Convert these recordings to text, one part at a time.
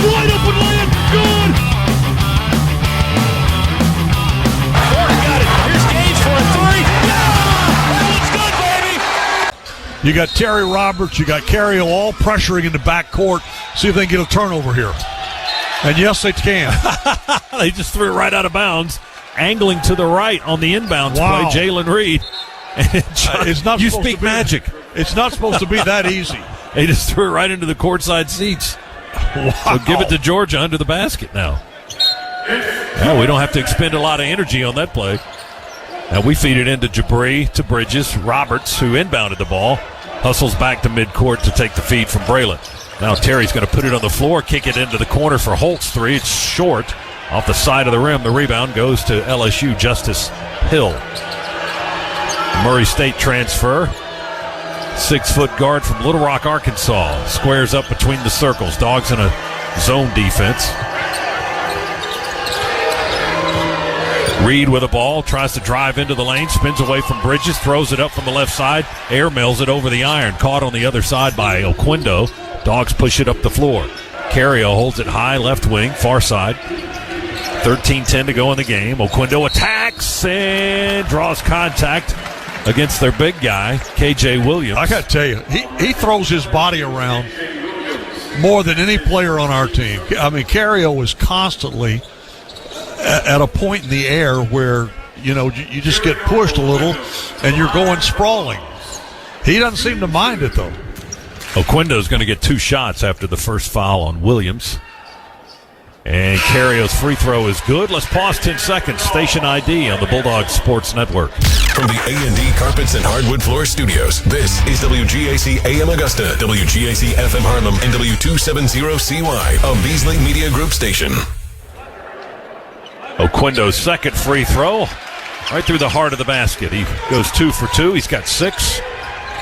Wide open layup. Good. Ford got it. Here's Gage for a three. Yeah! That one's good, baby. You got Terry Roberts. You got Carriel all pressuring in the backcourt. See if they can get a turnover here. And yes, they can. They just threw it right out of bounds. Angling to the right on the inbounds play, Jalen Reed. It's not. You speak magic. It's not supposed to be that easy. They just threw it right into the courtside seats. Wow. So give it to Georgia under the basket now. Well, we don't have to expend a lot of energy on that play. Now we feed it into Jabri to Bridges. Roberts, who inbounded the ball, hustles back to midcourt to take the feed from Braylon. Now Terry's going to put it on the floor, kick it into the corner for Holt's three. It's short. Off the side of the rim, the rebound goes to LSU Justice Hill. Murray State transfer. 6-foot guard from Little Rock, Arkansas. Squares up between the circles. Dogs in a zone defense. Reed with a ball, tries to drive into the lane, spins away from Bridges, throws it up from the left side, air mails it over the iron. Caught on the other side by Oquendo. Dogs push it up the floor. Carriel holds it high, left wing, far side. 13-10 to go in the game. Oquendo attacks and draws contact against their big guy, KJ Williams. I got to tell you, he throws his body around more than any player on our team. I mean, Carriel was constantly at a point in the air where, you know, you just get pushed a little and you're going sprawling. He doesn't seem to mind it, though. Oquendo's going to get 2 shots after the first foul on Williams. And Carriel's free throw is good. Let's pause 10 seconds. Station ID on the Bulldog Sports Network. From the A&D Carpets and Hardwood Floor Studios, this is WGAC AM Augusta, WGAC FM Harlem, and W270CY, a Beasley Media Group station. Oquendo's second free throw, right through the heart of the basket. He goes 2 for 2. He's got 6.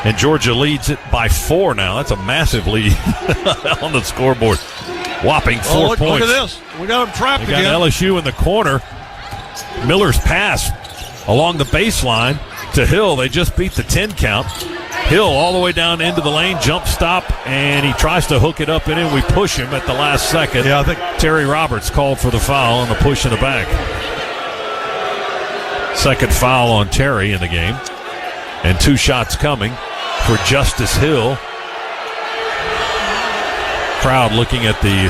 And Georgia leads it by 4 now. That's a massive lead on the scoreboard. Whopping 4 points. Look at this. We got them trapped again. Got LSU in the corner. Miller's pass along the baseline to Hill. They just beat the 10 count. Hill all the way down into the lane, jump stop, and he tries to hook it up and in. We push him at the last second. Yeah, I think Terry Roberts called for the foul on the push in the back. Second foul on Terry in the game. And 2 shots coming for Justice Hill. Crowd looking at the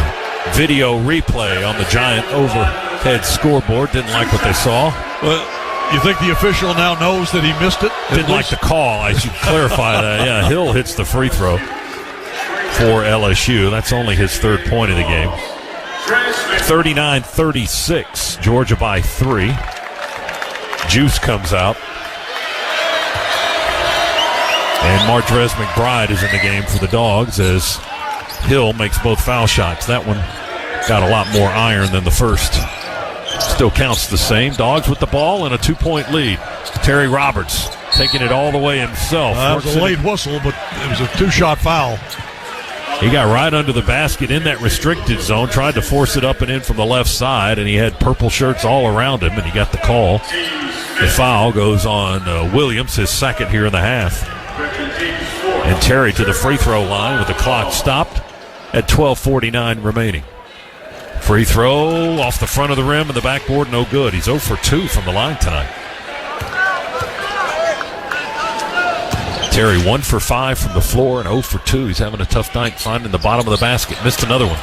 video replay on the giant overhead scoreboard. Didn't like what they saw. Well, you think the official now knows that he missed it? Didn't like the call. I should clarify that. Yeah, Hill hits the free throw for LSU. That's only his 3rd point of the game. 39-36. Georgia by 3. Juice comes out. And Martrez McBride is in the game for the Dogs as Hill makes both foul shots. That one got a lot more iron than the first. Still counts the same. Dogs with the ball and a 2-point lead. Terry Roberts taking it all the way himself. That was a late whistle, but it was a 2-shot foul. He got right under the basket in that restricted zone, tried to force it up and in from the left side, and he had purple shirts all around him, and he got the call. The foul goes on Williams, his second here in the half. And Terry to the free throw line with the clock stopped at 12:49 remaining. Free throw off the front of the rim and the backboard, no good. He's 0 for 2 from the line tonight. Terry 1 for 5 from the floor and 0 for 2. He's having a tough night finding the bottom of the basket. Missed another one.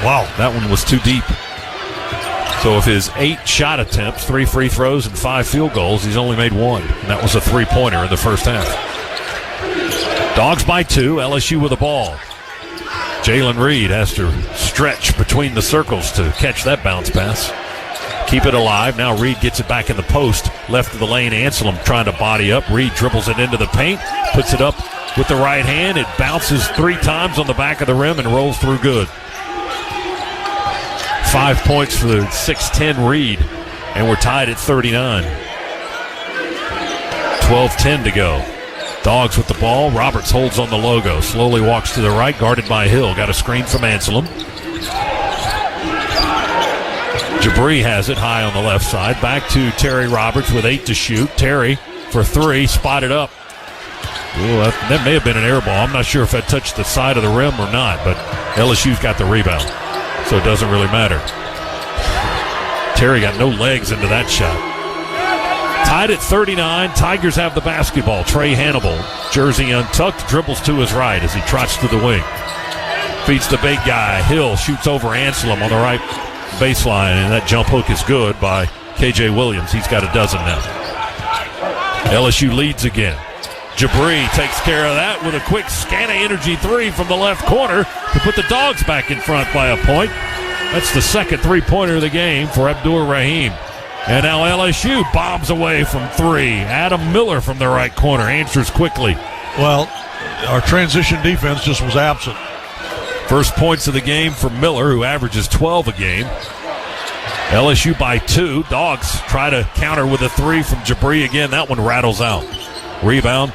Wow, that one was too deep. So of his 8 shot attempts, 3 free throws and 5 field goals, he's only made 1. And that was a 3-pointer in the first half. Dogs by 2, LSU with the ball. Jalen Reed has to stretch between the circles to catch that bounce pass. Keep it alive. Now Reed gets it back in the post. Left of the lane, Anselm trying to body up. Reed dribbles it into the paint, puts it up with the right hand. It bounces 3 times on the back of the rim and rolls through good. 5 points for the 6'10 Reed, and we're tied at 39. 12:10 to go. Dogs with the ball. Roberts holds on the logo. Slowly walks to the right, guarded by Hill. Got a screen from Anselm. Jabri has it high on the left side. Back to Terry Roberts with 8 to shoot. Terry for 3, spotted up. Ooh, that may have been an air ball. I'm not sure if that touched the side of the rim or not, but LSU's got the rebound. so it doesn't really matter. Terry got no legs into that shot. Tied at 39, Tigers have the basketball. Trey Hannibal, jersey untucked, dribbles to his right as he trots to the wing. Feeds the big guy. Hill shoots over Anselm on the right baseline, and that jump hook is good by KJ Williams. He's got a dozen now. LSU leads again. Jabri takes care of that with a quick Scana Energy three from the left corner to put the Dogs back in front by a point. That's the second three-pointer of the game for Abdur Rahim. And now LSU bombs away from three. Adam Miller from the right corner answers quickly. Well, our transition defense just was absent. First points of the game for Miller, who averages 12 a game. LSU by 2. Dogs try to counter with a three from Jabri again. That one rattles out. Rebound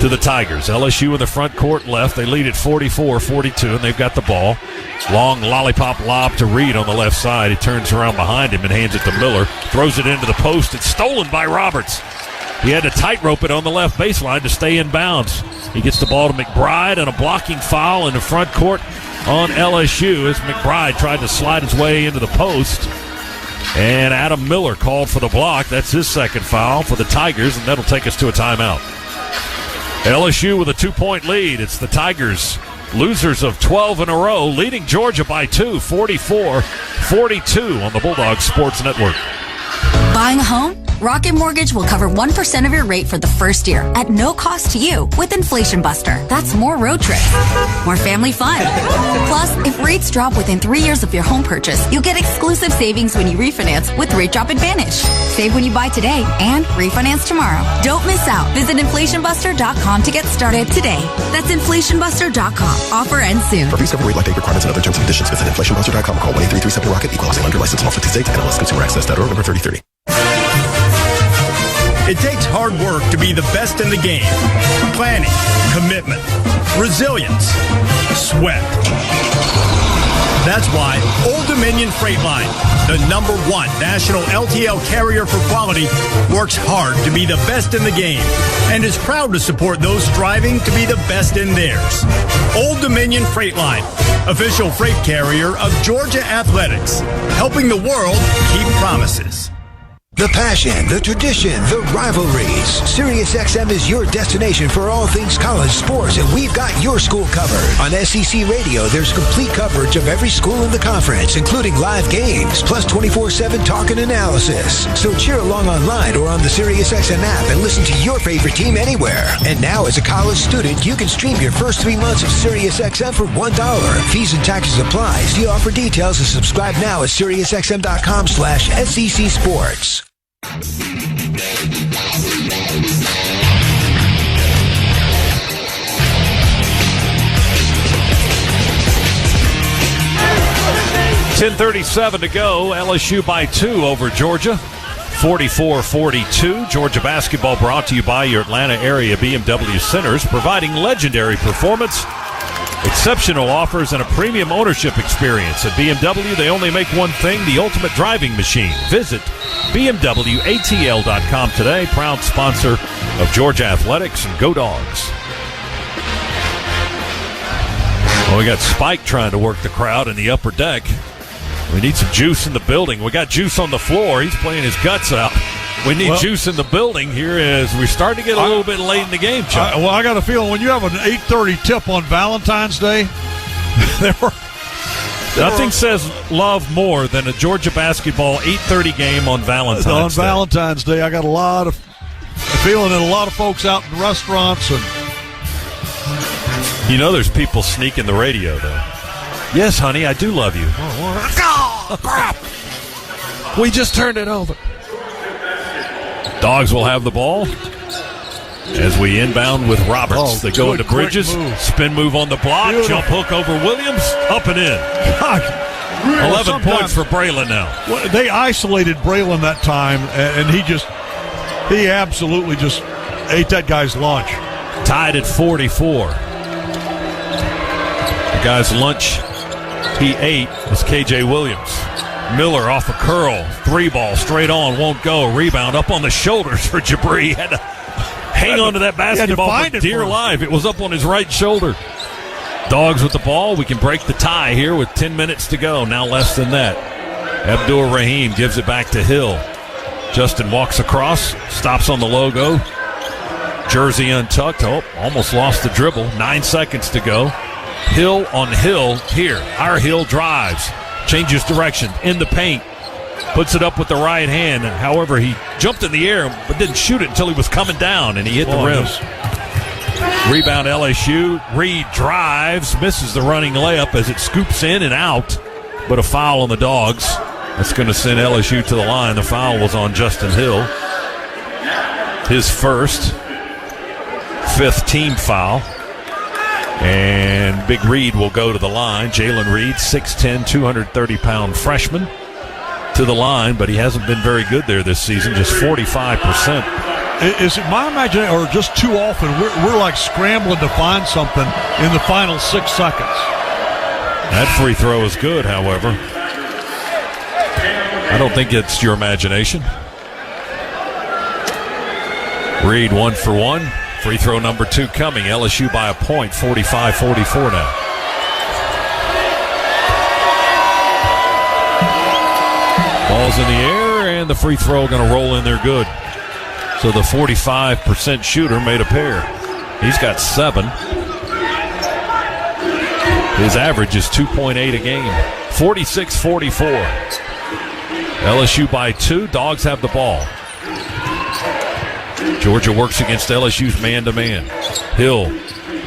to the Tigers. LSU in the front court left. They lead at 44-42, and they've got the ball. Long lollipop lob to Reed on the left side. He turns around behind him and hands it to Miller. Throws it into the post. It's stolen by Roberts. He had to tightrope it on the left baseline to stay in bounds. He gets the ball to McBride and a blocking foul in the front court on LSU as McBride tried to slide his way into the post. And Adam Miller called for the block. That's his second foul for the Tigers, and that'll take us to a timeout. LSU with a 2-point lead. It's the Tigers, losers of 12 in a row, leading Georgia by 2, 44-42 on the Bulldogs Sports Network. Buying a home? Rocket Mortgage will cover 1% of your rate for the first year at no cost to you with Inflation Buster. That's more road trips, more family fun. Plus, if rates drop within 3 years of your home purchase, you'll get exclusive savings when you refinance with Rate Drop Advantage. Save when you buy today and refinance tomorrow. Don't miss out. Visit InflationBuster.com to get started today. That's InflationBuster.com. Offer ends soon. For fees, cover rate, like date requirements, and other terms and conditions, visit InflationBuster.com. Call 1-833-7-ROCKET. Equal housing lender license in all 50 states. NMLS ConsumerAccess.org. Number 3030. It takes hard work to be the best in the game. Planning, commitment, resilience, sweat. That's why Old Dominion Freight Line, the #1 national LTL carrier for quality, works hard to be the best in the game and is proud to support those striving to be the best in theirs. Old Dominion Freight Line, official freight carrier of Georgia Athletics, helping the world keep promises. The passion, the tradition, the rivalries. SiriusXM is your destination for all things college sports, and we've got your school covered. On SEC Radio, there's complete coverage of every school in the conference, including live games, plus 24/7 talk and analysis. So cheer along online or on the SiriusXM app and listen to your favorite team anywhere. And now, as a college student, you can stream your first 3 months of SiriusXM for $1. Fees and taxes apply. See offer details and subscribe now at SiriusXM.com/SEC Sports. .10:37 to go. LSU by 2 over Georgia. 44-42. Georgia basketball brought to you by your Atlanta area BMW centers, providing legendary performance, exceptional offers, and a premium ownership experience. At BMW, they only make one thing, the ultimate driving machine. Visit BMWATL.com today. Proud sponsor of Georgia Athletics, and go Dogs. Well, we got Spike trying to work the crowd in the upper deck. We need some juice in the building. We got juice on the floor. He's playing his guts out. We need juice in the building here as we start to get a little bit late in the game, Chuck. I got a feeling when you have an 8:30 tip on Valentine's Day, nothing says love more than a Georgia basketball 8:30 game on Valentine's Day. On Valentine's Day, I got a lot of feeling that a lot of folks out in restaurants and. You know, there's people sneaking the radio though. Yes, honey, I do love you. Oh, crap! We just turned it over. Dogs will have the ball as we inbound with Roberts. They go into Bridges. Spin move on the block. Beautiful. Jump hook over Williams. Up and in. God. 11 points for Braylon now. They isolated Braylon that time, and he absolutely just ate that guy's lunch. Tied at 44. The guy's lunch he ate was KJ Williams. Miller off a curl. 3-ball straight on. Won't go. Rebound up on the shoulders for Jabri. Had to hang on to that basketball for dear life. It was up on his right shoulder. Dogs with the ball. We can break the tie here with 10 minutes to go. Now less than that. Abdur Rahim gives it back to Hill. Justin walks across, stops on the logo. Jersey untucked. Oh, almost lost the dribble. 9 seconds to go. Hill on Hill here. Our Hill drives. Changes direction in the paint. Puts it up with the right hand. However, he jumped in the air but didn't shoot it until he was coming down, and he hit the rim. Rebound LSU. Reed drives, misses the running layup as it scoops in and out, but a foul on the Dogs. That's going to send LSU to the line. The foul was on Justin Hill. His first, 5th team foul. And Big Reed will go to the line. Jalen Reed, 6'10", 230-pound freshman, to the line, but he hasn't been very good there this season, just 45%. Is it my imagination, or just too often we're like scrambling to find something in the final 6 seconds? That free throw is good, however. I don't think it's your imagination. Reed 1 for 1. Free throw number 2 coming. LSU by a point, 45-44 now. Ball's in the air, and the free throw going to roll in there good. So the 45% shooter made a pair. He's got 7. His average is 2.8 a game. 46-44. LSU by 2. Dogs have the ball. Georgia works against LSU's man-to-man. Hill,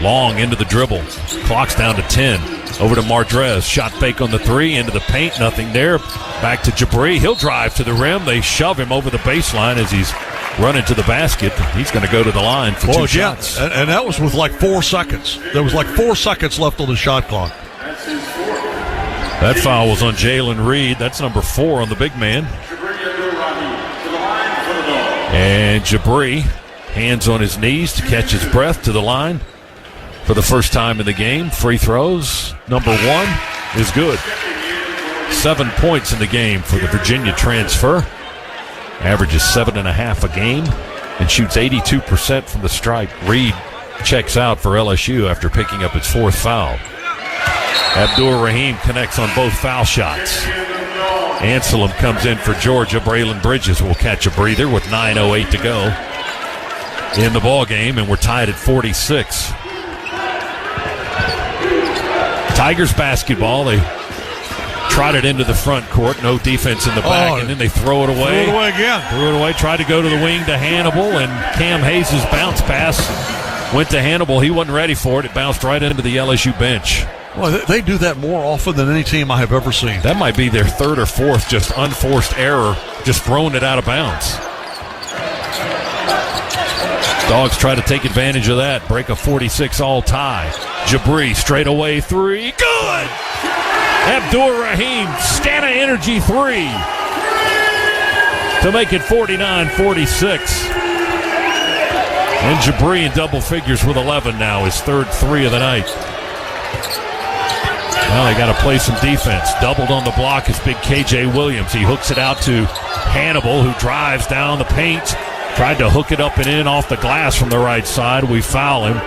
long into the dribble. Clock's down to 10. Over to Mardrez. Shot fake on the 3. Into the paint. Nothing there. Back to Jabri. He'll drive to the rim. They shove him over the baseline as he's running to the basket. He's going to go to the line for 2 shots. And that was with like 4 seconds. There was like 4 seconds left on the shot clock. That foul was on Jalen Reed. That's number 4 on the big man. And Jabri, hands on his knees to catch his breath, to the line for the first time in the game. Free throws. Number 1 is good. 7 points in the game for the Virginia transfer. Averages 7.5 a game and shoots 82% from the stripe. Reed checks out for LSU after picking up his 4th foul. Abdur Rahim connects on both foul shots. Anselm comes in for Georgia. Braylon Bridges will catch a breather with 9:08 to go in the ball game, and we're tied at 46. Tigers basketball. They trot it into the front court. No defense in the back, and then they throw it away. Threw it away again. Threw it away. Tried to go to the wing to Hannibal, and Cam Hayes' bounce pass went to Hannibal. He wasn't ready for it. It bounced right into the LSU bench. Well, they do that more often than any team I have ever seen. That might be their 3rd or 4th just unforced error, just throwing it out of bounds. Dogs try to take advantage of that, break a 46-all tie. Jabri, straight away 3, good! Abdur Rahim, Stana Energy 3 to make it 49-46. And Jabri in double figures with 11 now, his 3rd 3 of the night. Now they got to play some defense. Doubled on the block is big KJ Williams. He hooks it out to Hannibal, who drives down the paint. Tried to hook it up and in off the glass from the right side. We foul him.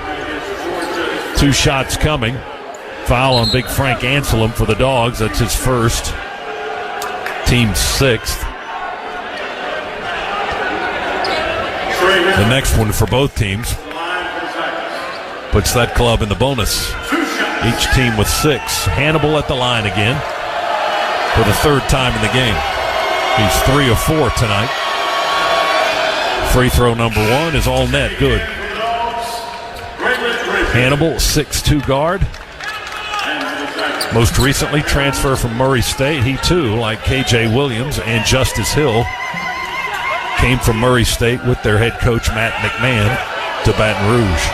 2 shots coming. Foul on big Frank Anselm for the Dogs. That's his first. Team 6th. The next one for both teams puts that club in the bonus. Each team with 6. Hannibal at the line again for the 3rd time in the game. He's 3 of 4 tonight. Free throw number 1 is all net. Good. Hannibal, 6'2" guard. Most recently transfer from Murray State. He too, like KJ Williams and Justice Hill, came from Murray State with their head coach Matt McMahon to Baton Rouge.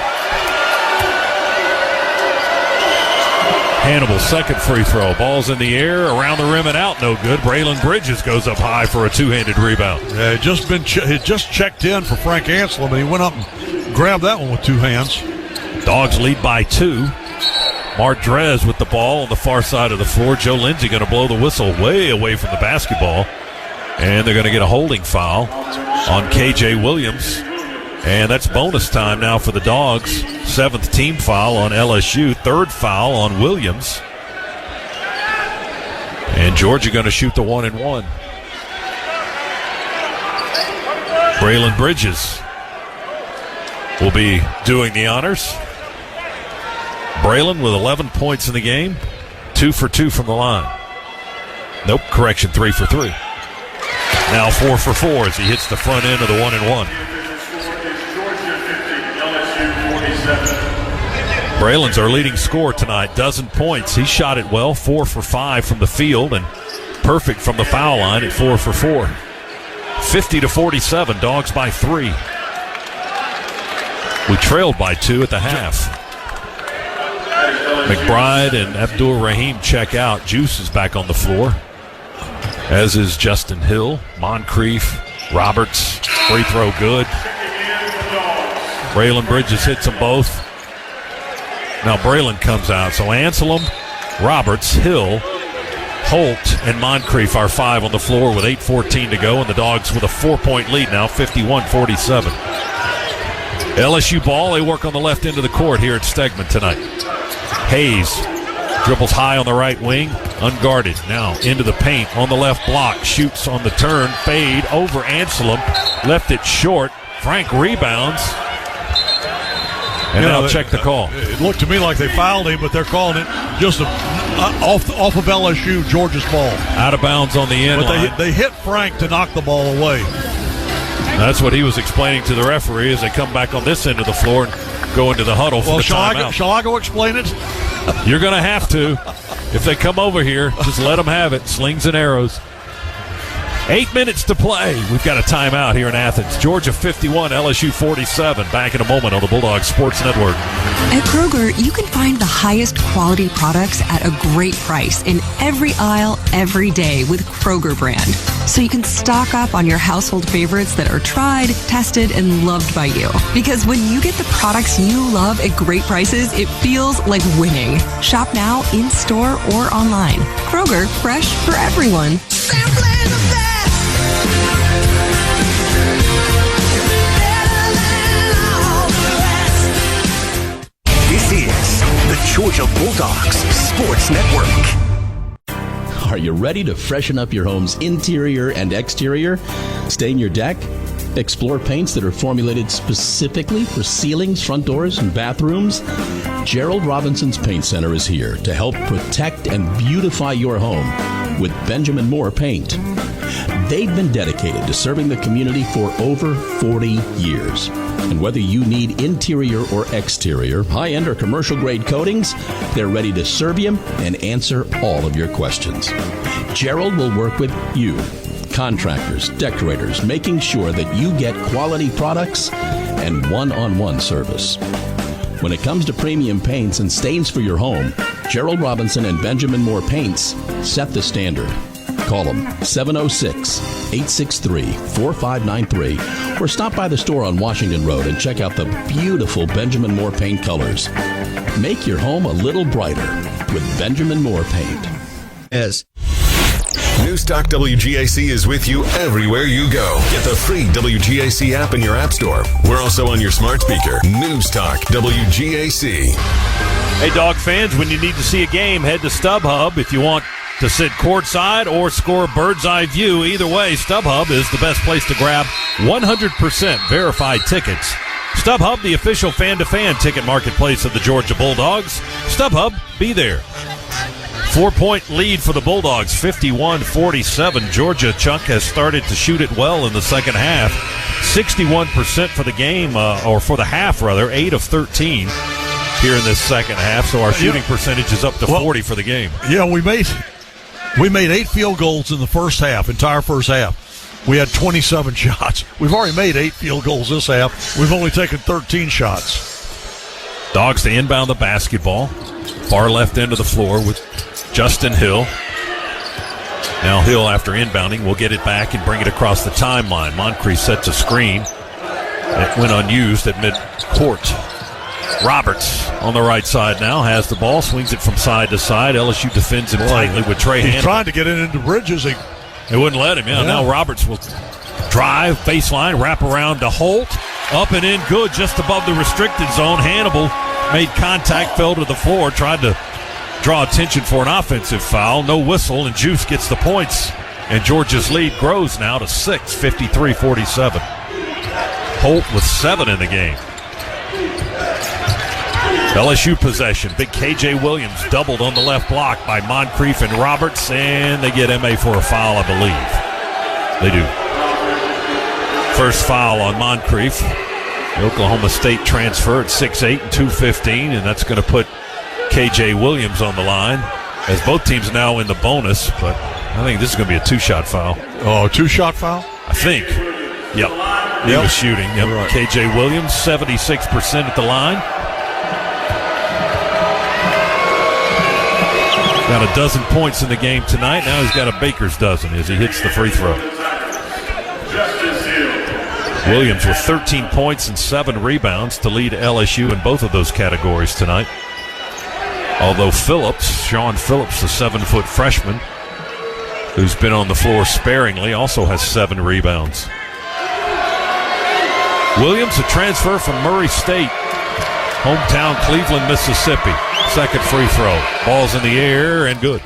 Hannibal, 2nd free throw. Ball's in the air, around the rim and out. No good. Braylon Bridges goes up high for a 2-handed rebound. Yeah, he just checked in for Frank Anselm, and he went up and grabbed that one with 2 hands. Dogs lead by 2. Mardrez with the ball on the far side of the floor. Joe Lindsay going to blow the whistle way away from the basketball. And they're going to get a holding foul on KJ Williams. And that's bonus time now for the Dogs. 7th team foul on LSU, 3rd foul on Williams. And Georgia going to shoot the 1-and-1. Braylon Bridges will be doing the honors. Braylon with 11 points in the game, 2 for 2 from the line. Nope, correction, 3 for 3. Now 4 for 4 as he hits the front end of the 1-and-1. Braylon's our leading scorer tonight, dozen points. He shot it well, 4 for 5 from the field, and perfect from the foul line at 4 for 4. 50-47, Dogs by 3. We trailed by 2 at the half. McBride and Abdul Rahim check out. Juice is back on the floor, as is Justin Hill. Moncrief, Roberts, free throw good. Braylon Bridges hits them both. Now Braylon comes out. So Anselm, Roberts, Hill, Holt, and Moncrief are 5 on the floor with 8:14 to go, and the Dogs with a 4-point lead now, 51-47. LSU ball. They work on the left end of the court here at Stegman tonight. Hayes dribbles high on the right wing, unguarded. Now into the paint on the left block. Shoots on the turn, fade over Anselm. Left it short. Frank rebounds. And now check the call. It looked to me like they fouled him, but they're calling it just off of LSU, Georgia's ball. Out of bounds on the end line. They hit Frank to knock the ball away. That's what he was explaining to the referee as they come back on this end of the floor and go into the huddle for the timeout. Shall I go explain it? You're going to have to. If they come over here, just let them have it. Slings and arrows. 8 minutes to play. We've got a timeout here in Athens. Georgia 51, LSU 47. Back in a moment on the Bulldog Sports Network. At Kroger, you can find the highest quality products at a great price in every aisle, every day with Kroger brand. So you can stock up on your household favorites that are tried, tested, and loved by you. Because when you get the products you love at great prices, it feels like winning. Shop now, in-store, or online. Kroger, fresh for everyone. Simply the best. This is the Georgia Bulldogs Sports Network. Are you ready to freshen up your home's interior and exterior? Stain your deck? Explore paints that are formulated specifically for ceilings, front doors, and bathrooms? Gerald Robinson's Paint Center is here to help protect and beautify your home with Benjamin Moore Paint. They've been dedicated to serving the community for over 40 years. And whether you need interior or exterior, high-end or commercial-grade coatings, they're ready to serve you and answer all of your questions. Gerald will work with you, contractors, decorators, making sure that you get quality products and one-on-one service. When it comes to premium paints and stains for your home, Gerald Robinson and Benjamin Moore Paints set the standard. Call them 706-863-4593 or stop by the store on Washington Road and check out the beautiful Benjamin Moore Paint colors. Make your home a little brighter with Benjamin Moore Paint. Newstalk WGAC is with you everywhere you go. Get the free WGAC app in your app store. We're also on your smart speaker. Newstalk WGAC. Hey, Dog fans, when you need to see a game, head to StubHub. If you want to sit courtside or score a bird's eye view, either way, StubHub is the best place to grab 100% verified tickets. StubHub, the official fan-to-fan ticket marketplace of the Georgia Bulldogs. StubHub, be there. 4-point lead for the Bulldogs, 51-47. Georgia Chunk has started to shoot it well in the second half. 61% for the game, or for the half rather, 8 of 13 here in this second half. So our shooting percentage is up to 40 for the game. Yeah, we made 8 field goals in the first half, entire first half. We had 27 shots. We've already made 8 field goals this half. We've only taken 13 shots. Dogs to inbound the basketball. Far left end of the floor with Justin Hill. Now Hill, after inbounding, will get it back and bring it across the timeline. Moncrief sets a screen. It went unused at mid-court. Roberts on the right side now has the ball, swings it from side to side. LSU defends him tightly with Trey Hanna. He's trying to get it into Bridges. They wouldn't let him. Yeah. Now Roberts will drive, baseline, wrap around to Holt. Up and in good, just above the restricted zone. Hannibal made contact, fell to the floor, tried to draw attention for an offensive foul. No whistle, and Juice gets the points. And Georgia's lead grows now to 6, 53-47. Holt with 7 in the game. LSU possession. Big KJ Williams doubled on the left block by Moncrief and Roberts, and they get MA for a foul, I believe. They do. First foul on Moncrief. The Oklahoma State transfer at 6'8" and 215, and that's going to put KJ Williams on the line, as both teams now in the bonus, but I think this is going to be a 2-shot foul. Oh, 2-shot foul? I think. Yep. He was shooting. Yep. Right. KJ Williams, 76% at the line. Got a dozen points in the game tonight. Now he's got a baker's dozen as he hits the free throw. Williams with 13 points and 7 rebounds to lead LSU in both of those categories tonight. Although Sean Phillips, the 7-foot freshman, who's been on the floor sparingly, also has 7 rebounds. Williams, a transfer from Murray State, hometown Cleveland, Mississippi. Second free throw. Ball's in the air and good.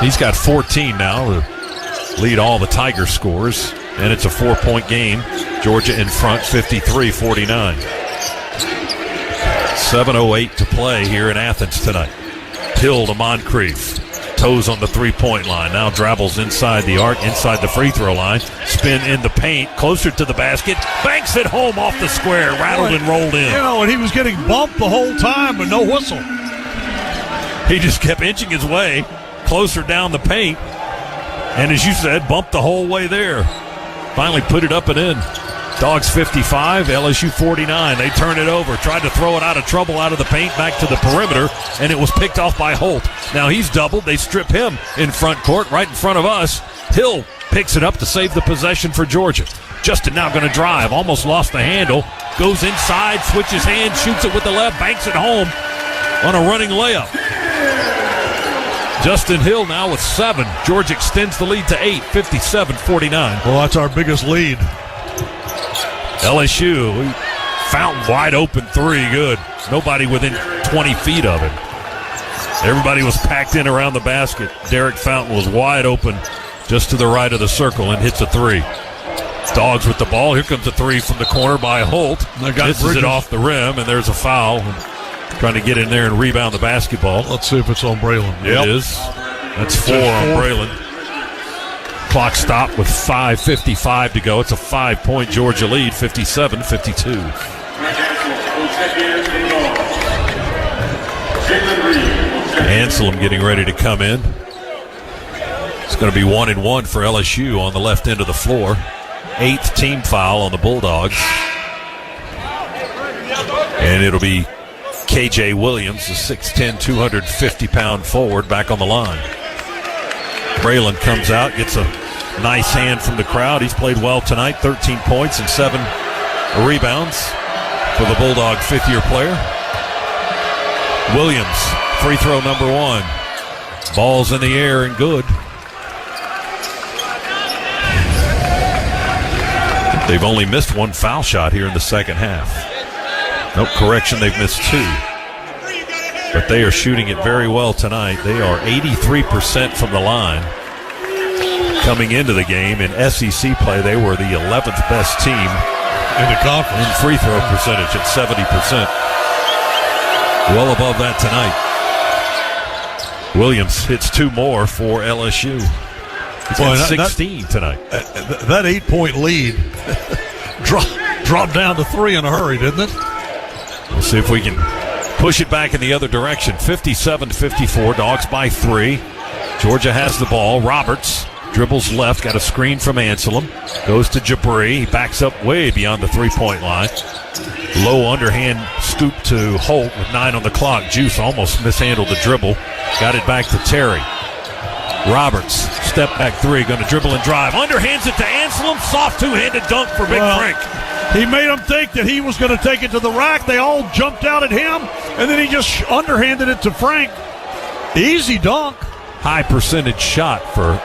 He's got 14 now to lead all the Tiger scores, and it's a 4-point game. Georgia in front, 53-49. 7:08 to play here in Athens tonight. Hill to Moncrief. Toes on the 3-point line. Now dribbles inside the arc, inside the free throw line. Spin in the paint, closer to the basket. Banks it home off the square. Rattled and rolled in. And he was getting bumped the whole time, but no whistle. He just kept inching his way closer down the paint. And as you said, bumped the whole way there. Finally put it up and in. Dogs 55, LSU 49. They turn it over, tried to throw it out of trouble out of the paint back to the perimeter, and it was picked off by Holt. Now he's doubled. They strip him in front court, right in front of us. Hill picks it up to save the possession for Georgia. Justin now going to drive, almost lost the handle, goes inside, switches hands, shoots it with the left, banks it home on a running layup. Justin Hill now with 7. Georgia extends the lead to 8, 57-49. Well, that's our biggest lead. LSU, Fountain wide open 3, good. Nobody within 20 feet of him. Everybody was packed in around the basket. Derek Fountain was wide open just to the right of the circle and hits a 3. Dogs with the ball. Here comes a 3 from the corner by Holt. Misses it off the rim, and there's a foul. Trying to get in there and rebound the basketball. Let's see if it's on Braylon. It is. That's 4 on Braylon. Clock stopped with 5:55 to go. It's a 5-point Georgia lead, 57-52. Anselm getting ready to come in. It's going to be 1-1 for LSU on the left end of the floor. 8th team foul on the Bulldogs. And it'll be KJ Williams, the 6'10", 250-pound forward, back on the line. Braylon comes out, gets a nice hand from the crowd. He's played well tonight, 13 points and 7 rebounds for the Bulldog 5th-year player. Williams, free throw number 1. Ball's in the air and good. They've only missed 1 foul shot here in the second half. No correction, they've missed 2. But they are shooting it very well tonight. They are 83% from the line. Coming into the game in SEC play, they were the 11th best team in the conference in free throw percentage at 70%. Well above that tonight. Williams hits 2 more for LSU. He's got 16 tonight. That 8-point lead dropped down to 3 in a hurry, didn't it? We'll see if we can push it back in the other direction. 57-54, Dogs by 3. Georgia has the ball. Roberts dribbles left, got a screen from Anselm. Goes to Jabri. He backs up way beyond the 3-point line. Low underhand scoop to Holt with 9 on the clock. Juice almost mishandled the dribble. Got it back to Terry. Roberts, step back 3, going to dribble and drive. Underhands it to Anselm. Soft 2-handed dunk for Big Frank. He made them think that he was going to take it to the rack. They all jumped out at him, and then he just underhanded it to Frank. Easy dunk. High percentage shot for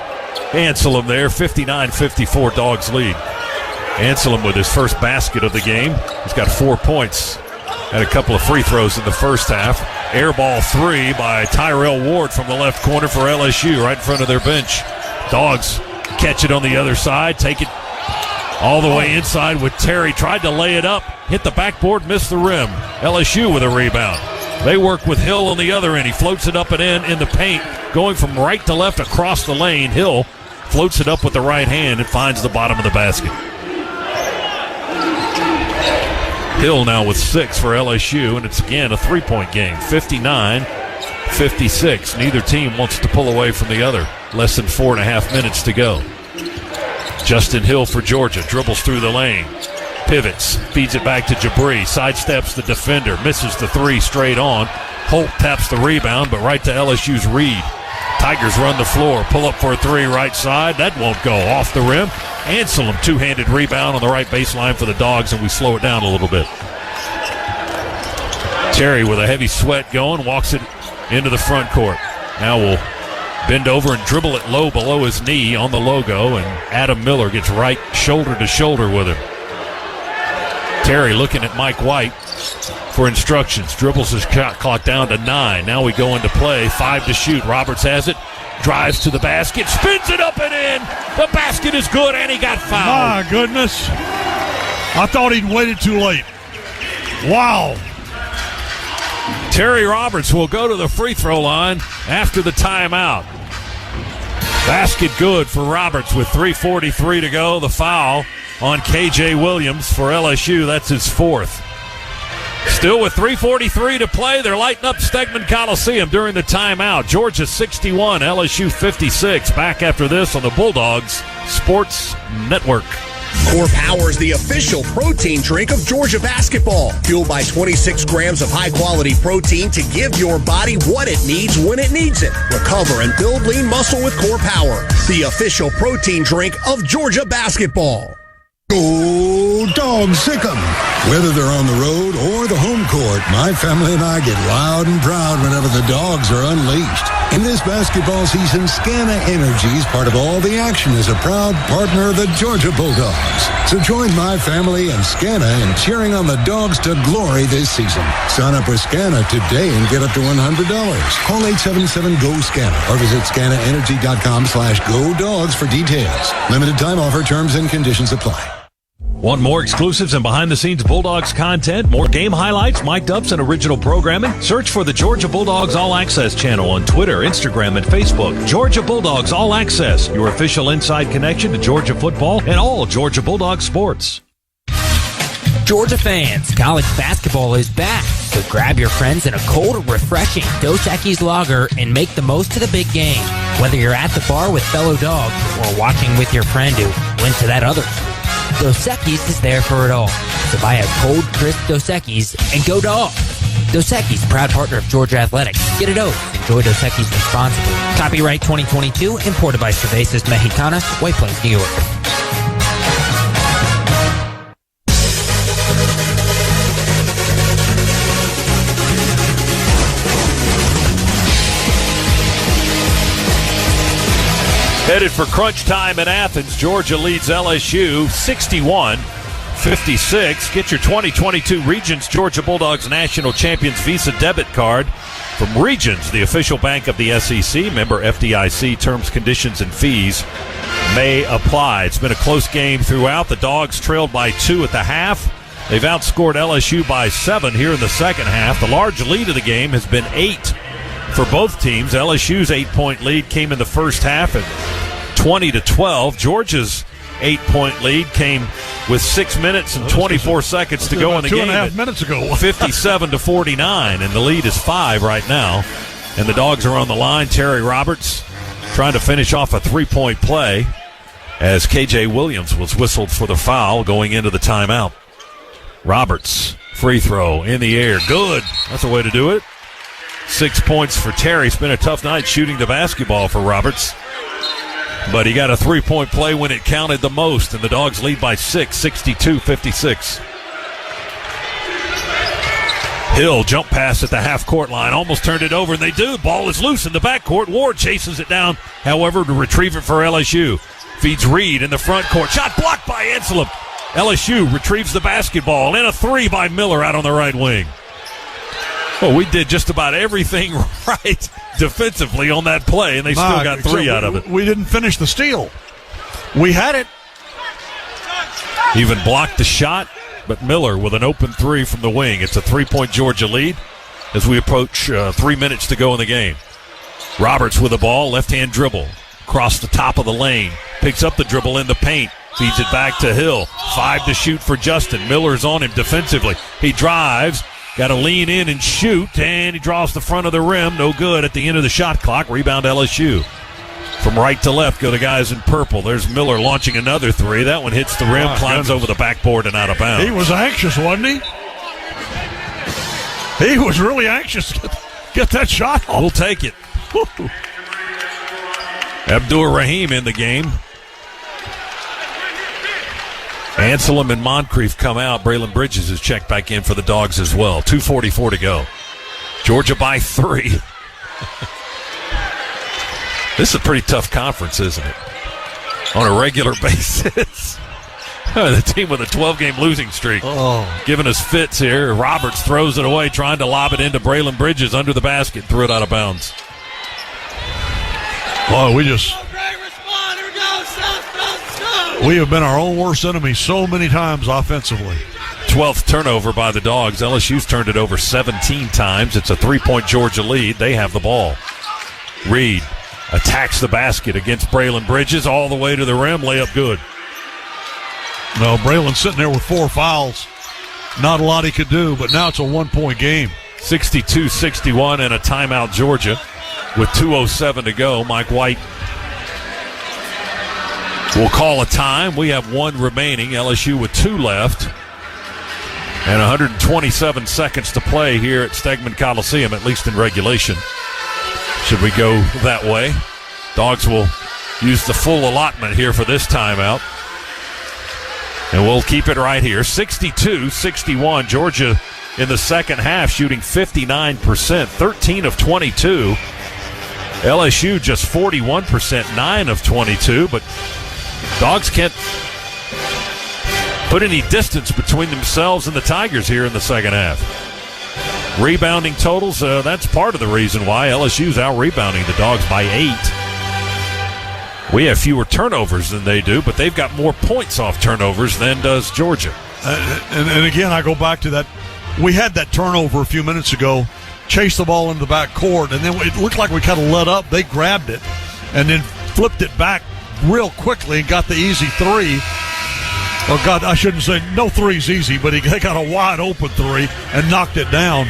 Anselm there. 59-54, Dogs lead. Anselm with his first basket of the game. He's got 4 points. Had a couple of free throws in the first half. Air ball 3 by Tyrell Ward from the left corner for LSU, right in front of their bench. Dogs catch it on the other side, take it all the way inside with Terry. Tried to lay it up, hit the backboard, missed the rim. LSU with a rebound. They work with Hill on the other end. He floats it up and in the paint, going from right to left across the lane. Hill floats it up with the right hand and finds the bottom of the basket. Hill now with 6 for LSU, and it's again a 3-point game. 59-56. Neither team wants to pull away from the other. Less than 4.5 minutes to go. Justin Hill for Georgia. Dribbles through the lane. Pivots. Feeds it back to Jabri. Sidesteps the defender. Misses the 3 straight on. Holt taps the rebound, but right to LSU's Reed. Tigers run the floor. Pull up for a 3 right side. That won't go. Off the rim. Anselm, 2-handed rebound on the right baseline for the Dogs, and we slow it down a little bit. Terry with a heavy sweat going. Walks it into the front court. Now we'll bend over and dribble it low below his knee on the logo, and Adam Miller gets right shoulder to shoulder with him. Terry looking at Mike White for instructions. Dribbles his shot clock down to 9. Now we go into play. 5 to shoot. Roberts has it. Drives to the basket. Spins it up and in. The basket is good, and he got fouled. My goodness. I thought he'd waited too late. Wow. Terry Roberts will go to the free throw line after the timeout. Basket good for Roberts with 3:43 to go. The foul on KJ Williams for LSU. That's his 4th. Still with 3:43 to play, they're lighting up Stegman Coliseum during the timeout. Georgia 61, LSU 56. Back after this on the Bulldogs Sports Network. Core Power is the official protein drink of Georgia basketball. Fueled by 26 grams of high-quality protein to give your body what it needs when it needs it. Recover and build lean muscle with Core Power, the official protein drink of Georgia basketball. Go Dogs, sick 'em. Whether they're on the road or the home court, my family and I get loud and proud whenever the Dogs are unleashed. In this basketball season, Scana Energy is part of all the action as a proud partner of the Georgia Bulldogs. So join my family and Scana in cheering on the Dogs to glory this season. Sign up with Scana today and get up to $100. Call 877-GO-SCANA or visit scanaenergy.com/GoDogs for details. Limited time offer, terms and conditions apply. Want more exclusives and behind-the-scenes Bulldogs content, more game highlights, mic'd ups, and original programming? Search for the Georgia Bulldogs All Access channel on Twitter, Instagram, and Facebook. Georgia Bulldogs All Access, your official inside connection to Georgia football and all Georgia Bulldogs sports. Georgia fans, college basketball is back. So grab your friends in a cold, refreshing Dos Equis lager and make the most of the big game. Whether you're at the bar with fellow dogs or watching with your friend who went to that other school, Dos Equis is there for it all. So buy a cold, crisp Dos Equis and go Dogs. Dos Equis, proud partner of Georgia Athletics. Get a dose. Enjoy Dos Equis responsibly. Copyright 2022, imported by Cervezas Mexicanas, White Plains, New York. Headed for crunch time in Athens. Georgia leads LSU 61-56. Get your 2022 Regions Georgia Bulldogs National Champions Visa debit card from Regions, the official bank of the SEC. Member FDIC. Terms, conditions, and fees may apply. It's been a close game throughout. The Dogs trailed by 2 at the half. They've outscored LSU by 7 here in the second half. The large lead of the game has been 8 for both teams. LSU's 8-point lead came in the first half at 20-12. Georgia's 8-point lead came with 6 minutes and 24 seconds to go in the game. 2.5 minutes ago. 57-49, and the lead is 5 right now. And the Dogs are on the line. Terry Roberts trying to finish off a 3-point play as KJ Williams was whistled for the foul going into the timeout. Roberts, free throw in the air. Good. That's the way to do it. 6 points for Terry. It's been a tough night shooting the basketball for Roberts. But he got a 3-point play when it counted the most, and the Dogs lead by 6, 62-56. Hill jump pass at the half-court line. Almost turned it over, and they do. Ball is loose in the backcourt. Ward chases it down, however, to retrieve it for LSU. Feeds Reed in the front court. Shot blocked by Anselm. LSU retrieves the basketball, and a three by Miller out on the right wing. Well, we did just about everything right defensively on that play, and they still got three out of it. We didn't finish the steal. We had it. Even blocked the shot, but Miller with an open three from the wing. It's a 3-point Georgia lead as we approach 3 minutes to go in the game. Roberts with the ball, left-hand dribble, across the top of the lane, picks up the dribble in the paint, feeds it back to Hill. 5 to shoot for Justin. Miller's on him defensively. He drives, got to lean in and shoot, and he draws the front of the rim. No good at the end of the shot clock. Rebound LSU. From right to left go the guys in purple. There's Miller launching another three. That one hits the rim, climbs over the backboard and out of bounds. He was anxious, wasn't he? He was really anxious to get that shot off. We'll take it. Abdur-Rahim in the game. Anselm and Moncrief come out. Braylon Bridges is checked back in for the Dogs as well. 2:44 to go. Georgia by 3. This is a pretty tough conference, isn't it? On a regular basis. The team with a 12-game losing streak. Giving us fits here. Roberts throws it away, trying to lob it into Braylon Bridges under the basket. Threw it out of bounds. We have been our own worst enemy so many times offensively. 12th turnover by the Dogs. LSU's turned it over 17 times. It's a 3-point Georgia lead. They have the ball. Reed attacks the basket against Braylon Bridges all the way to the rim. Layup good. No, Braylon's sitting there with 4 fouls. Not a lot he could do, but now it's a 1-point game. 62-61 and a timeout Georgia with 2:07 to go. Mike White will call a time. We have 1 remaining. LSU with 2 left. And 127 seconds to play here at Stegman Coliseum, at least in regulation. Should we go that way? Dogs will use the full allotment here for this timeout. And we'll keep it right here. 62-61. Georgia in the second half shooting 59%, 13 of 22. LSU just 41%, 9 of 22. But Dogs can't put any distance between themselves and the Tigers here in the second half. Rebounding totals, that's part of the reason why LSU's out-rebounding the Dogs by 8. We have fewer turnovers than they do, but they've got more points off turnovers than does Georgia. And again, I go back to that. We had that turnover a few minutes ago, chased the ball into the back court, and then it looked like we kind of let up. They grabbed it and then flipped it back real quickly and got the easy three. Oh, God, I shouldn't say no three's easy, but they got a wide-open three and knocked it down.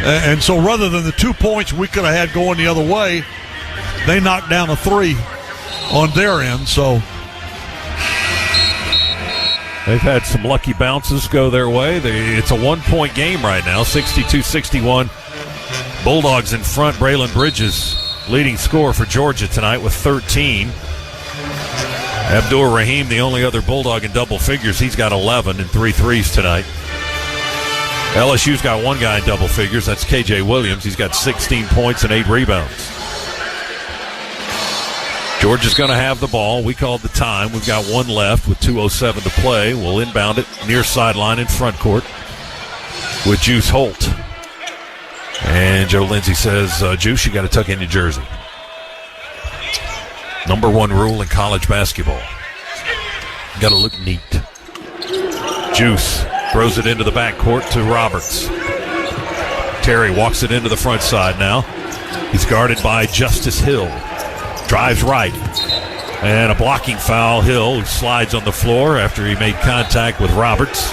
And so rather than the 2 points we could have had going the other way, they knocked down a 3 on their end. So they've had some lucky bounces go their way. It's a 1-point game right now, 62-61. Bulldogs in front. Braylon Bridges leading scorer for Georgia tonight with 13. Abdur-Rahim, the only other Bulldog in double figures. He's got 11 and 3 threes tonight. LSU's got 1 guy in double figures. That's KJ Williams. He's got 16 points and 8 rebounds. Georgia's going to have the ball. We called the time. We've got 1 left with 2:07 to play. We'll inbound it near sideline in front court with Juice Holt. And Joe Lindsay says, Juice, you got to tuck in your jersey. Number 1 rule in college basketball. Got to look neat. Juice throws it into the backcourt to Roberts. Terry walks it into the front side now. He's guarded by Justice Hill. Drives right. And a blocking foul. Hill slides on the floor after he made contact with Roberts.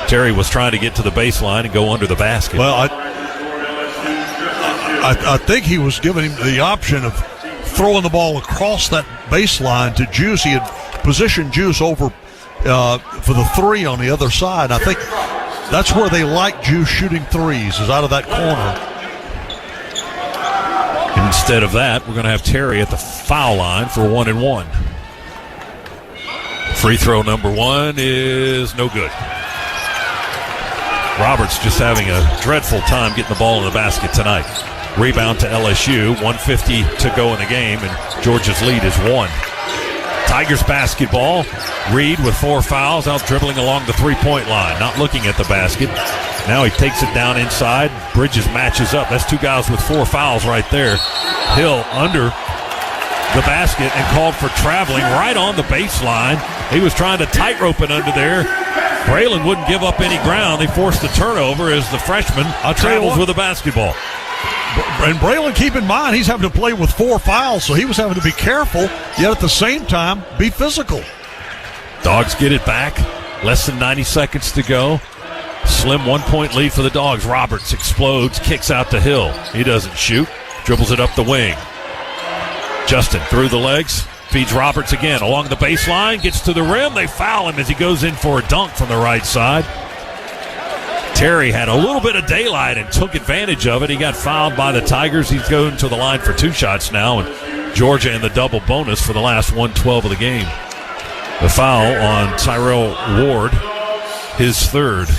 Terry was trying to get to the baseline and go under the basket. Well, I think he was giving him the option of throwing the ball across that baseline to Juice. He had positioned Juice over for the 3 on the other side. I think that's where they like Juice shooting threes, is out of that corner. Instead of that, we're going to have Terry at the foul line for 1 and 1. Free throw number 1 is no good. Roberts just having a dreadful time getting the ball in the basket tonight. Rebound to LSU, 1:50 to go in the game, and Georgia's lead is 1. Tigers basketball. Reed with 4 fouls, out dribbling along the three-point line, not looking at the basket. Now he takes it down inside. Bridges matches up. That's 2 guys with 4 fouls right there. Hill under the basket and called for traveling right on the baseline. He was trying to tightrope it under there. Braylon wouldn't give up any ground. They forced the turnover as the freshman travels with the basketball. And Braylon, keep in mind, he's having to play with 4 fouls, so he was having to be careful, yet at the same time, be physical. Dogs get it back. Less than 90 seconds to go. Slim 1-point lead for the Dogs. Roberts explodes, kicks out to Hill. He doesn't shoot, dribbles it up the wing. Justin through the legs, feeds Roberts again along the baseline, gets to the rim. They foul him as he goes in for a dunk from the right side. Terry had a little bit of daylight and took advantage of it. He got fouled by the Tigers. He's going to the line for 2 shots now, and Georgia in the double bonus for the last 1:12 of the game. The foul on Tyrell Ward, his 3rd.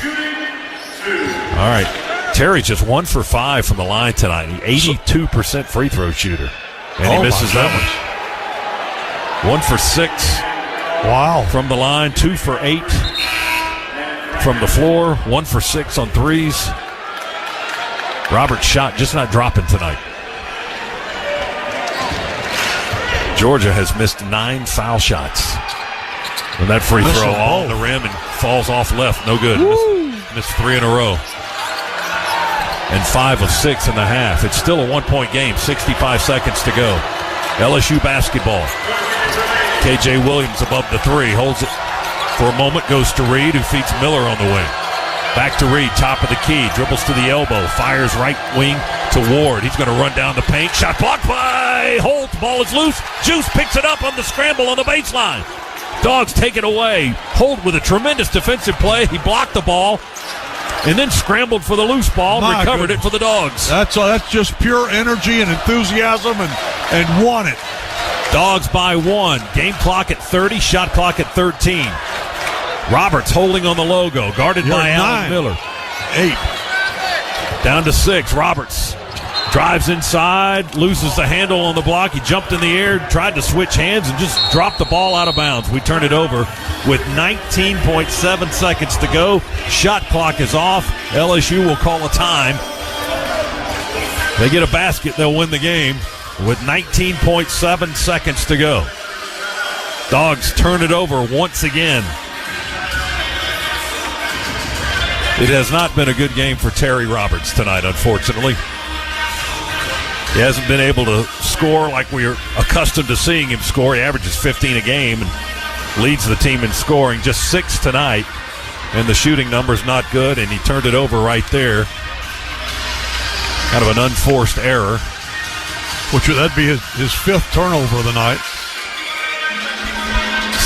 All right, Terry's just 1 for 5 from the line tonight. 82% free throw shooter, and he misses that one. 1 for 6. Wow. From the line, 2 for 8. From the floor, 1 for 6 on threes. Robert's shot just not dropping tonight. Georgia has missed 9 foul shots. And that free throw all on the rim and falls off left. No good. Missed 3 in a row. And 5 of 6 in the half. It's still a 1-point game. 65 seconds to go. LSU basketball. KJ Williams above the 3. Holds it for a moment, goes to Reed, who feeds Miller on the wing. Back to Reed, top of the key, dribbles to the elbow, fires right wing to Ward. He's going to run down the paint. Shot blocked by Holt. Ball is loose. Juice picks it up on the scramble on the baseline. Dogs take it away. Holt with a tremendous defensive play. He blocked the ball and then scrambled for the loose ball, recovered it for the Dogs. That's just pure energy and enthusiasm and won it. Dogs by 1. Game clock at 30, shot clock at 13. Roberts holding on the logo, guarded by Alan Miller. 8. Down to 6. Roberts drives inside, loses the handle on the block. He jumped in the air, tried to switch hands, and just dropped the ball out of bounds. We turn it over with 19.7 seconds to go. Shot clock is off. LSU will call a time. They get a basket, they'll win the game with 19.7 seconds to go. Dogs turn it over once again. It has not been a good game for Terry Roberts tonight, unfortunately. He hasn't been able to score like we're accustomed to seeing him score. He averages 15 a game and leads the team in scoring. Just 6 tonight, and the shooting number's not good, and he turned it over right there. Kind of an unforced error. Which that'd be his 5th turnover of the night.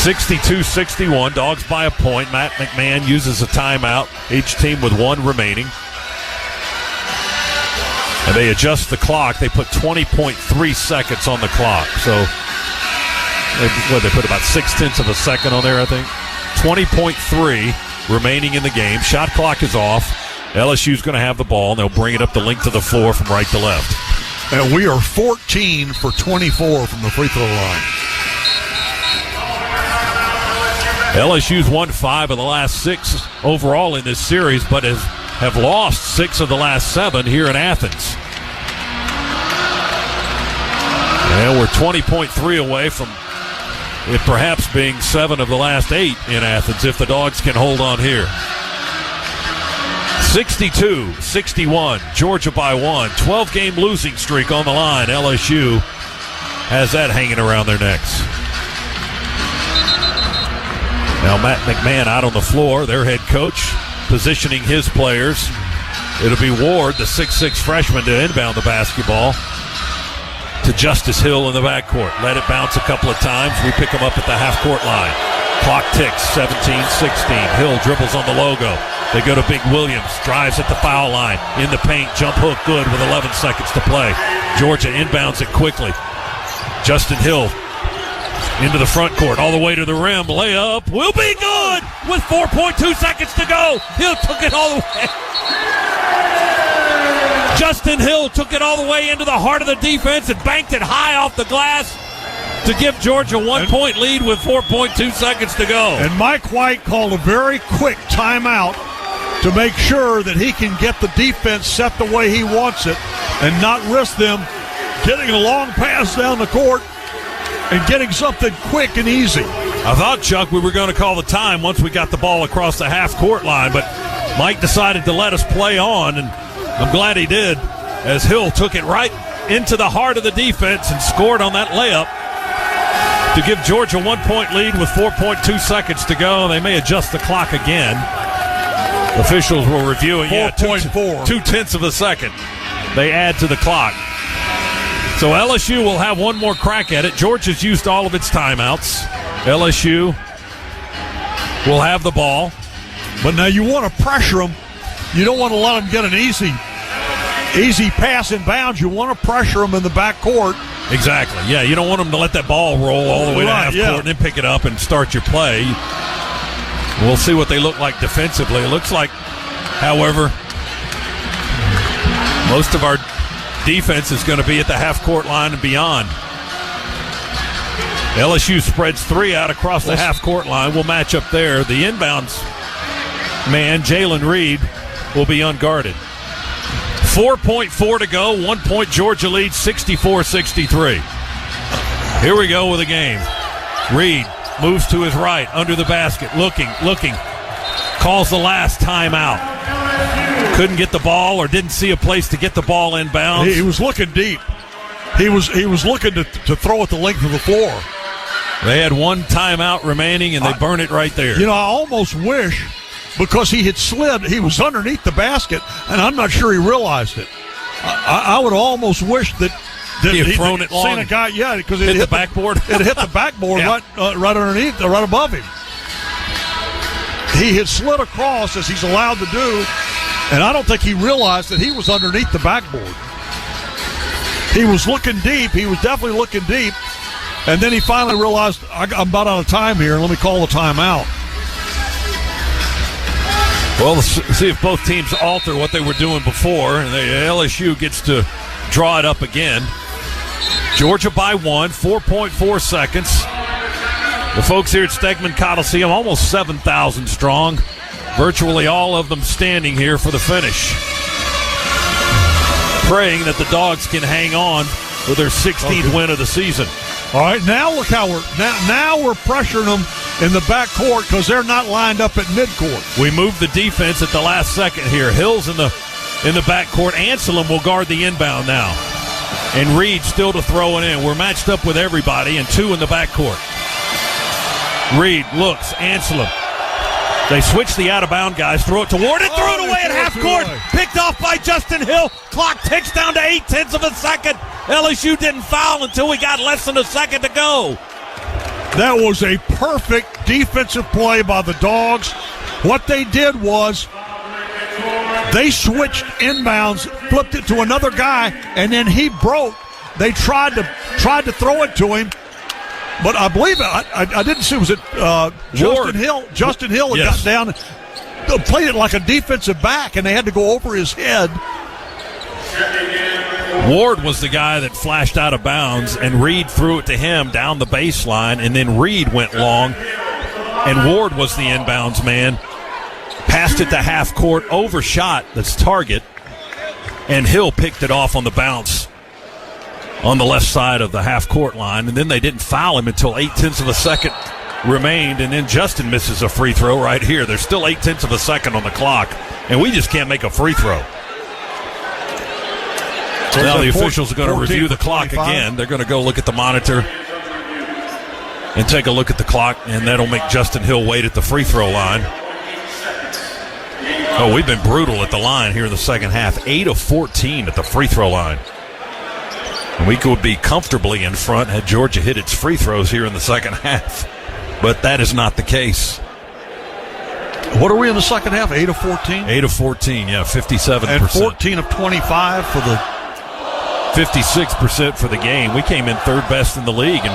62-61, Dogs by a point. Matt McMahon uses a timeout, each team with 1 remaining. And they adjust the clock. They put 20.3 seconds on the clock. So they put about 0.6 of a second on there, I think. 20.3 remaining in the game. Shot clock is off. LSU's going to have the ball, and they'll bring it up the length of the floor from right to left. And we are 14 for 24 from the free throw line. LSU's won 5 of the last 6 overall in this series, but have lost 6 of the last 7 here in Athens. And we're 20.3 away from it perhaps being 7 of the last 8 in Athens if the Dogs can hold on here. 62-61, Georgia by 1. 12-game losing streak on the line. LSU has that hanging around their necks. Now Matt McMahon out on the floor, their head coach, positioning his players. It'll be Ward, the 6'6 freshman, to inbound the basketball to Justice Hill in the backcourt. Let it bounce a couple of times. We pick him up at the half-court line. Clock ticks, 17-16. Hill dribbles on the logo. They go to Big Williams, drives at the foul line, in the paint, jump hook good with 11 seconds to play. Georgia inbounds it quickly. Justin Hill into the front court, all the way to the rim. Layup will be good with 4.2 seconds to go. Hill took it all the way. Justin Hill took it all the way into the heart of the defense and banked it high off the glass. to give Georgia 1 point lead with 4.2 seconds to go. And Mike White called a very quick timeout to make sure that he can get the defense set the way he wants it and not risk them getting a long pass down the court and getting something quick and easy. I thought, Chuck, we were going to call the time once we got the ball across the half-court line, but Mike decided to let us play on, and I'm glad he did, as Hill took it right into the heart of the defense and scored on that layup to give Georgia 1 point lead with 4.2 seconds to go. They may adjust the clock again. Officials were reviewing. 4.4. 2/10 of a second. They add to the clock. So LSU will have one more crack at it. Georgia's used all of its timeouts. LSU will have the ball. But now you want to pressure them. You don't want to let them get an easy pass in bounds. You want to pressure them in the backcourt. Exactly. Yeah, you don't want them to let that ball roll all the way to half court and then pick it up and start your play. We'll see what they look like defensively. It looks like, however, most of our defense is going to be at the half-court line and beyond. LSU spreads 3 out across the half-court line. We'll match up there. The inbounds man, Jalen Reed, will be unguarded. 4.4 to go. 1 point Georgia leads 64-63. Here we go with the game. Reed moves to his right, under the basket, looking, calls the last timeout. Couldn't get the ball or didn't see a place to get the ball inbounds. He was looking deep. He was looking to throw it the length of the floor. They had one timeout remaining, and they burn it right there. You know, I almost wish, because he had slid, he was underneath the basket, and I'm not sure he realized it. I would almost wish that he had thrown it long. Seen a guy, because it hit the backboard. It hit the backboard right underneath, right above him. He had slid across, as he's allowed to do, and I don't think he realized that he was underneath the backboard. He was looking deep. He was definitely looking deep. And then he finally realized, I'm about out of time here. Let me call the timeout. Well, let's see if both teams alter what they were doing before. And the LSU gets to draw it up again. Georgia by 1, 4.4 seconds. The folks here at Stegman Coliseum, almost 7,000 strong. Virtually all of them standing here for the finish, praying that the Dogs can hang on with their 16th win of the season. All right, now look how we're pressuring them in the backcourt because they're not lined up at midcourt. We moved the defense at the last second here. Hill's in the backcourt. Anselm will guard the inbound now, and Reed still to throw it in. We're matched up with everybody, and 2 in the backcourt. Reed looks, Anselm. They switch the out-of-bound guys, throw it to Ward, and throw it away at half-court. Picked off by Justin Hill. Clock ticks down to 0.8 of a second. LSU didn't foul until we got less than a second to go. That was a perfect defensive play by the Dogs. What they did was they switched inbounds, flipped it to another guy, and then he broke. They tried to throw it to him. But I believe I didn't see, was it Justin Hill? Justin Hill had got down and played it like a defensive back, and they had to go over his head. Ward was the guy that flashed out of bounds, and Reed threw it to him down the baseline, and then Reed went long, and Ward was the inbounds man. Passed it to half court, overshot that's target, and Hill picked it off on the bounce on the left side of the half-court line, and then they didn't foul him until 0.8 of a second remained, and then Justin misses a free throw right here. There's still 0.8 of a second on the clock, and we just can't make a free throw. So now the officials are going to review the clock again. They're going to go look at the monitor and take a look at the clock, and that'll make Justin Hill wait at the free throw line. Oh, we've been brutal at the line here in the second half. 8 of 14 at the free throw line. And we could be comfortably in front had Georgia hit its free throws here in the second half. But that is not the case. What are we in the second half? 8 of 14? 8 of 14, yeah, 57%. And 14 of 25 for the... 56% for the game. We came in third best in the league in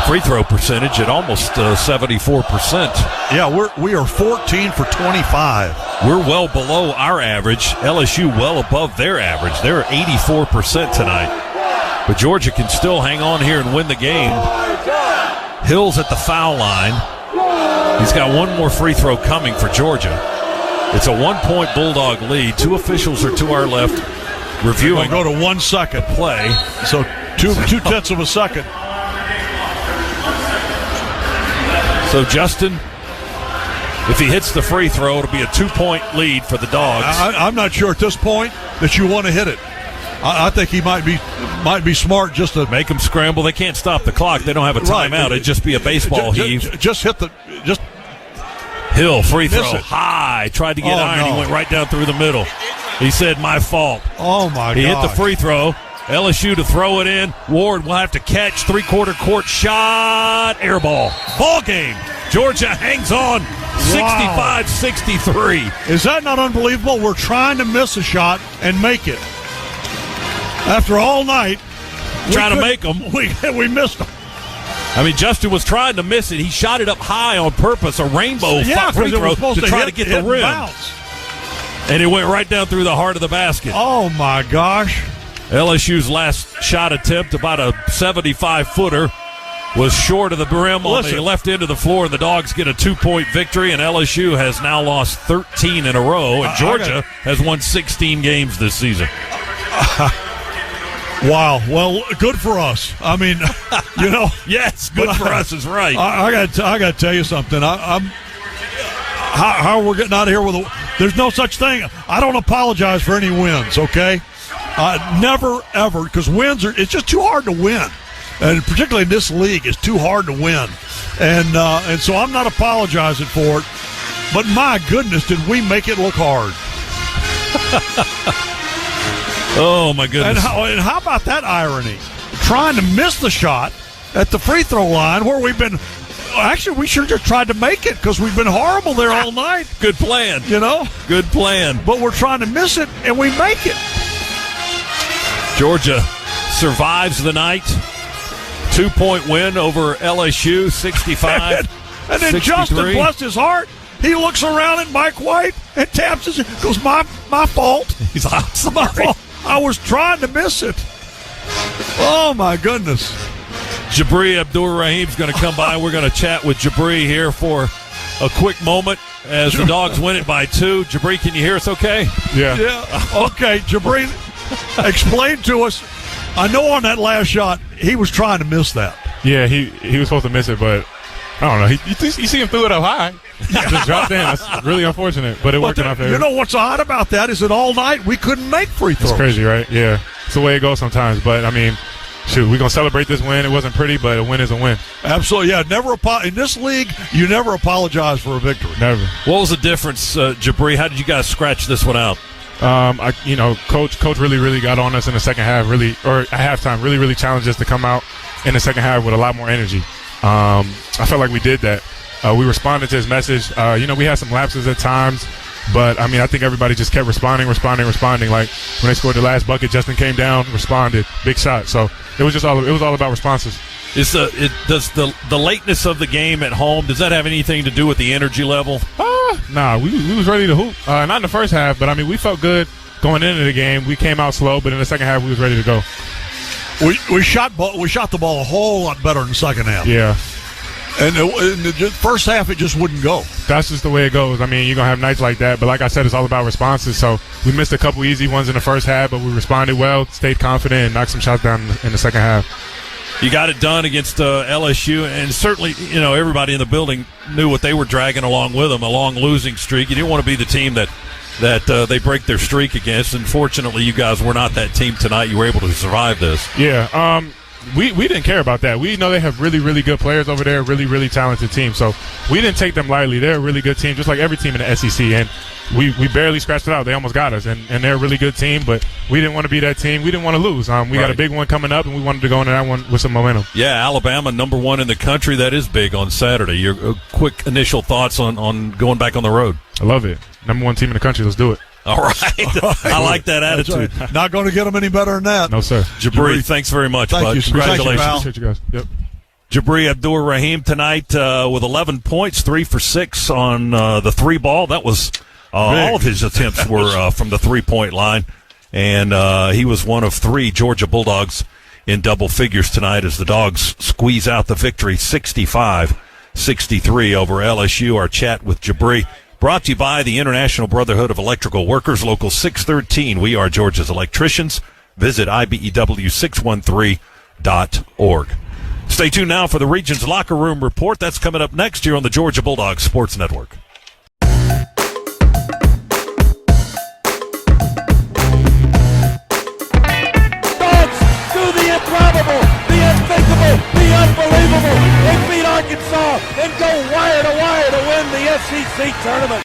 free throw percentage at almost 74%. Yeah, we are 14 for 25. We're well below our average. LSU well above their average. They're 84% tonight. But Georgia can still hang on here and win the game. Hill's at the foul line. He's got one more free throw coming for Georgia. It's a 1-point Bulldog lead. 2 officials are to our left reviewing. We'll go to 1 second play. So 2/10 of a second. So Justin, if he hits the free throw, it'll be a 2-point lead for the Dogs. I'm not sure at this point that you want to hit it. I think he might be smart just to make them scramble. They can't stop the clock. They don't have a timeout. Right. It'd just be a baseball heave. Just hit the Hill free throw high. Tried to get iron. He went right down through the middle. He said, "My fault." Oh my God! He hit the free throw. LSU to throw it in. Ward will have to catch. 3/4 court shot. Air ball. Ball game. Georgia hangs on. 65-63. Is that not unbelievable? We're trying to miss a shot and make it. After all night, trying to make them. We missed them. I mean, Justin was trying to miss it. He shot it up high on purpose, a rainbow free throw to try to get the rim. And it went right down through the heart of the basket. Oh, my gosh. LSU's last shot attempt, about a 75-footer, was short of the rim on the left end of the floor, and the Dogs get a 2-point victory, and LSU has now lost 13 in a row, and Georgia has won 16 games this season. Wow. Well, good for us. I mean, you know. Yes, good for us is right. I got to tell you something. How we're getting out of here with there's no such thing. I don't apologize for any wins, okay? Never, ever, because it's just too hard to win. And particularly in this league, it's too hard to win. And so I'm not apologizing for it. But my goodness, did we make it look hard. Oh, my goodness. And how about that irony? Trying to miss the shot at the free throw line where we've been – actually, we should have just tried to make it because we've been horrible there all night. Good plan. You know? Good plan. But we're trying to miss it, and we make it. Georgia survives the night. 2-point win over LSU, 65. And then Justin, bless his heart, he looks around at Mike White and taps his – goes, my fault. He's like, my fault. I was trying to miss it. Oh, my goodness. Jabri Abdur-Rahim's going to come by. We're going to chat with Jabri here for a quick moment as the Dogs win it by 2. Jabri, can you hear us okay? Yeah. Okay, Jabri, explain to us. I know on that last shot, he was trying to miss that. Yeah, he was supposed to miss it, but I don't know. You see him threw it up high. Just dropped in. That's really unfortunate, but it worked in our favor. You know what's odd about that is that all night we couldn't make free throws. It's crazy, right? Yeah. It's the way it goes sometimes, but, I mean, shoot, we're going to celebrate this win. It wasn't pretty, but a win is a win. Absolutely, yeah. In this league, you never apologize for a victory. Never. What was the difference, Jabri? How did you guys scratch this one out? Coach really got on us in the second half, at halftime, really challenged us to come out in the second half with a lot more energy. I felt like we did that. We responded to his message. We had some lapses at times, but I mean, I think everybody just kept responding. Like when they scored the last bucket, Justin came down, responded, big shot. So it was all about responses. Does the lateness of the game at home, does that have anything to do with the energy level? Nah, we was ready to hoop. Not in the first half, but I mean, we felt good going into the game. We came out slow, but in the second half, we was ready to go. We shot the ball a whole lot better in the second half. Yeah. And in the first half, it just wouldn't go. That's just the way it goes. I mean, you're going to have nights like that. But like I said, it's all about responses. So we missed a couple easy ones in the first half, but we responded well, stayed confident, and knocked some shots down in the second half. You got it done against LSU, and certainly, everybody in the building knew what they were dragging along with them, a long losing streak. You didn't want to be the team that they break their streak against. And fortunately, you guys were not that team tonight. You were able to survive this. Yeah. We didn't care about that. We know they have really good players over there, really talented team. So we didn't take them lightly. They're a really good team, just like every team in the SEC. And we barely scratched it out. They almost got us. And they're a really good team, but we didn't want to be that team. We didn't want to lose. We got a big one coming up, and we wanted to go into that one with some momentum. Yeah, Alabama, number 1 in the country. That is big on Saturday. Your quick initial thoughts on going back on the road? I love it. Number 1 team in the country. Let's do it. All right. I like that attitude. Right. Not going to get them any better than that. No, sir. Jabri, thanks very much, bud. Congratulations. Appreciate you guys. Yep. Jabri Abdur-Rahim tonight with 11 points, 3 for 6 on the 3 ball. That was all of his attempts were from the 3-point line, and he was one of 3 Georgia Bulldogs in double figures tonight as the Dogs squeeze out the victory 65-63 over LSU. Our chat with Jabri brought to you by the International Brotherhood of Electrical Workers, Local 613. We are Georgia's electricians. Visit IBEW613.org. Stay tuned now for the Region's Locker Room Report. That's coming up next here on the Georgia Bulldogs Sports Network. Improbable, the unthinkable, the unbelievable. They beat Arkansas and go wire to win the SEC tournament.